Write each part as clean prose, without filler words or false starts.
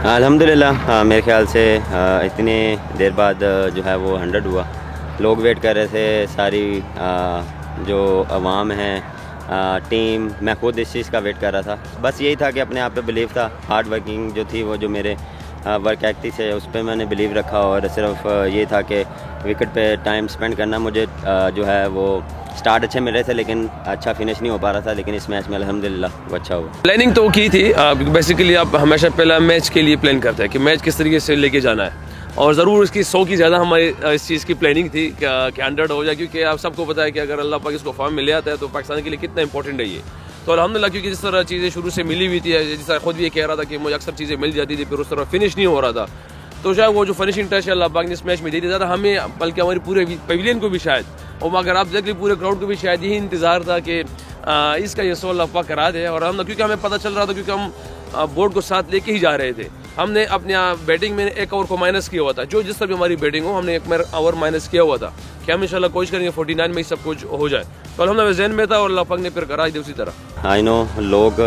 अल्हम्दुलिल्लाह मेरे ख्याल से इतने देर बाद जो है वो 100 हुआ। लोग वेट कर रहे थे, सारी जो अवाम है, टीम, मैं खुद इस चीज़ का वेट कर रहा था। बस यही था कि अपने आप पे बिलीव था, हार्ड वर्किंग जो थी वो जो मेरे वर्क एथिक्स है उस पर मैंने बिलीव रखा और सिर्फ ये था कि विकेट पे टाइम स्पेंड करना। मुझे जो है वो स्टार्ट अच्छे मिल रहे थे लेकिन अच्छा फिनिश नहीं हो पा रहा था, लेकिन इस मैच में अल्हम्दुलिल्लाह वो अच्छा हुआ। प्लानिंग तो की थी, बेसिकली आप हमेशा पहला मैच के लिए प्लान करते हैं कि मैच किस तरीके से लेके जाना है, और ज़रूर इसकी 100 की ज़्यादा हमारी इस चीज़ की प्लानिंग थी कि 100 हो जाए, क्योंकि आप सबको पता है कि अगर अल्लाह पाक इसको फॉर्म मिल जाता है तो पाकिस्तान के लिए कितना इंपॉर्टेंट है ये। तो अल्हम्दुलिल्लाह, क्योंकि जिस तरह चीज़ें शुरू से मिली हुई थी, जिस तरह खुद भी ये कह रहा था कि मुझे अक्सर चीज़ें मिल जाती थी फिर उस तरह फिनिश नहीं हो रहा था, तो शायद वो जो फिनिशिंग टच अल्लाह पाक ने इस मैच में दे दिया था हमें, बल्कि हमारे पूरे पवेलियन को भी शायद, और अगर आप देख लें पूरे क्राउड को भी शायद यही इंतज़ार था कि इसका ये 100 अल्लाह पाक करा दे। और हम, क्योंकि हमें पता चल रहा था, क्योंकि हम बोर्ड को साथ लेके ही जा रहे थे, हमने अपने बैटिंग में 1 ओवर को माइनस किया हुआ था, जो जिस तरह भी हमारी बैटिंग हो हमने 1 ओवर माइनस किया हुआ था कि हम इंशाल्लाह कोशिश करेंगे 49 में ही सब कुछ हो जाए। तो अल्हम्दुलिल्लाह जहन में था और अल्लाह पाक ने फिर करा दी उसी तरह। आई नो लोग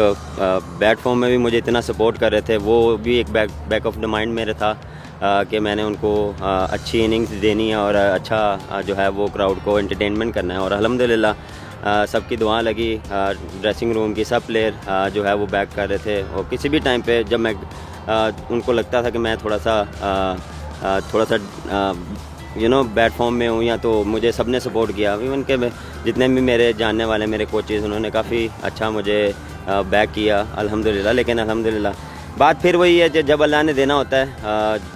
बैट फॉर्म में भी मुझे इतना सपोर्ट कर रहे थे, वो भी एक बैक ऑफ द माइंड मेरे था कि मैंने उनको अच्छी इनिंग्स देनी है और अच्छा जो है वो क्राउड को एंटरटेनमेंट करना है। और अल्हम्दुलिल्लाह सबकी दुआ लगी, ड्रेसिंग रूम की सब प्लेयर जो है वो बैक कर रहे थे। और किसी भी टाइम पे जब मैं उनको लगता था कि मैं थोड़ा सा बैट फॉर्म में हूँ या तो मुझे सबने सपोर्ट किया। इवन के जितने भी मेरे जानने वाले मेरे कोचेज़ उन्होंने काफ़ी अच्छा मुझे बैक किया अल्हम्दुलिल्लाह। लेकिन अल्हम्दुलिल्लाह बात फिर वही है, जब अल्लाह ने देना होता है,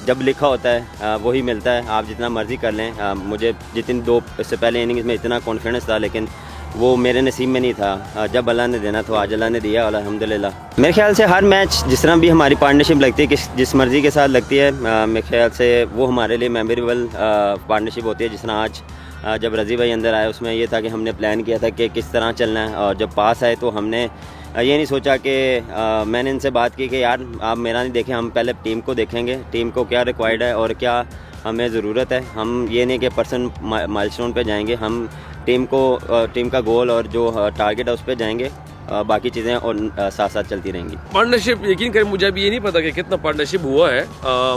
जब लिखा होता है वही मिलता है। आप जितना मर्ज़ी कर लें, मुझे जितनी 2 इससे पहले इनिंग्स में इतना कॉन्फिडेंस था लेकिन वो मेरे नसीब में नहीं था। जब अल्लाह ने देना तो आज अल्लाह ने दिया और अल्हम्दुलिल्लाह। मेरे ख्याल से हर मैच जिस तरह भी हमारी पार्टनरशिप लगती है, जिस मर्ज़ी के साथ लगती है, मेरे ख्याल से वो हमारे लिए मेमोरेबल पार्टनरशिप होती है। जिस तरह आज जब रज़ी भाई अंदर आए उसमें ये था कि हमने प्लान किया था कि किस तरह चलना है, और जब पास आए तो हमने ये नहीं सोचा कि मैंने इनसे बात की कि यार आप मेरा नहीं देखें, हम पहले टीम को देखेंगे, टीम को क्या रिक्वायर्ड है और क्या हमें ज़रूरत है। हम ये नहीं कि पर्सन माइलस्टोन पे जाएंगे, हम टीम का गोल और जो टारगेट है उस पर जाएंगे, बाकी चीज़ें और साथ साथ चलती रहेंगी। पार्टनरशिप यकीन करें मुझे अभी ये नहीं पता कि कितना पार्टनरशिप हुआ है,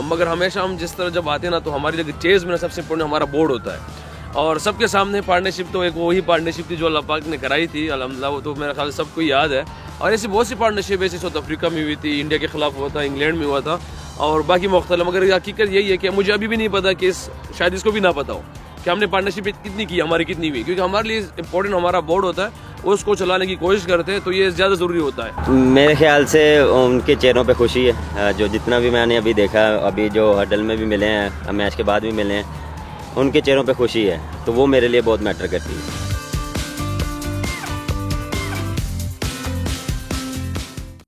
मगर हमेशा हम जिस तरह जब आते हैं ना तो हमारी जगह चेज में सबसे इम्पोर्टेंट हमारा बोर्ड होता है, और सबके सामने पार्टनरशिप तो एक वही पार्टनरशिप थी जो अल्लाह पाक ने कराई थी अल्हम्दुलिल्लाह। वो तो मेरे ख्याल से सबको याद है। और ऐसी बहुत सी पार्टनरशिप ऐसी साउथ अफ्रीका में हुई थी, इंडिया के खिलाफ हुआ था, इंग्लैंड में हुआ था और बाकी मुख्तलिफ। मगर हकीकत यही है कि मुझे अभी भी नहीं पता कि शायद इसको भी ना पता हो कि हमने पार्टनरशिप कितनी की, हमारी कितनी हुई, क्योंकि हमारे लिए इंपॉर्टेंट हमारा बोर्ड होता है, उसको चलाने की कोशिश करते हैं, तो ये ज़्यादा ज़रूरी होता है। मेरे ख्याल से उनके चेहरों पे खुशी है, जो जितना भी मैंने अभी देखा, अभी जो हडल में भी मिले हैं, मैच के बाद भी मिले हैं, उनके चेहरों पे खुशी है, तो वो मेरे लिए बहुत मैटर करती है।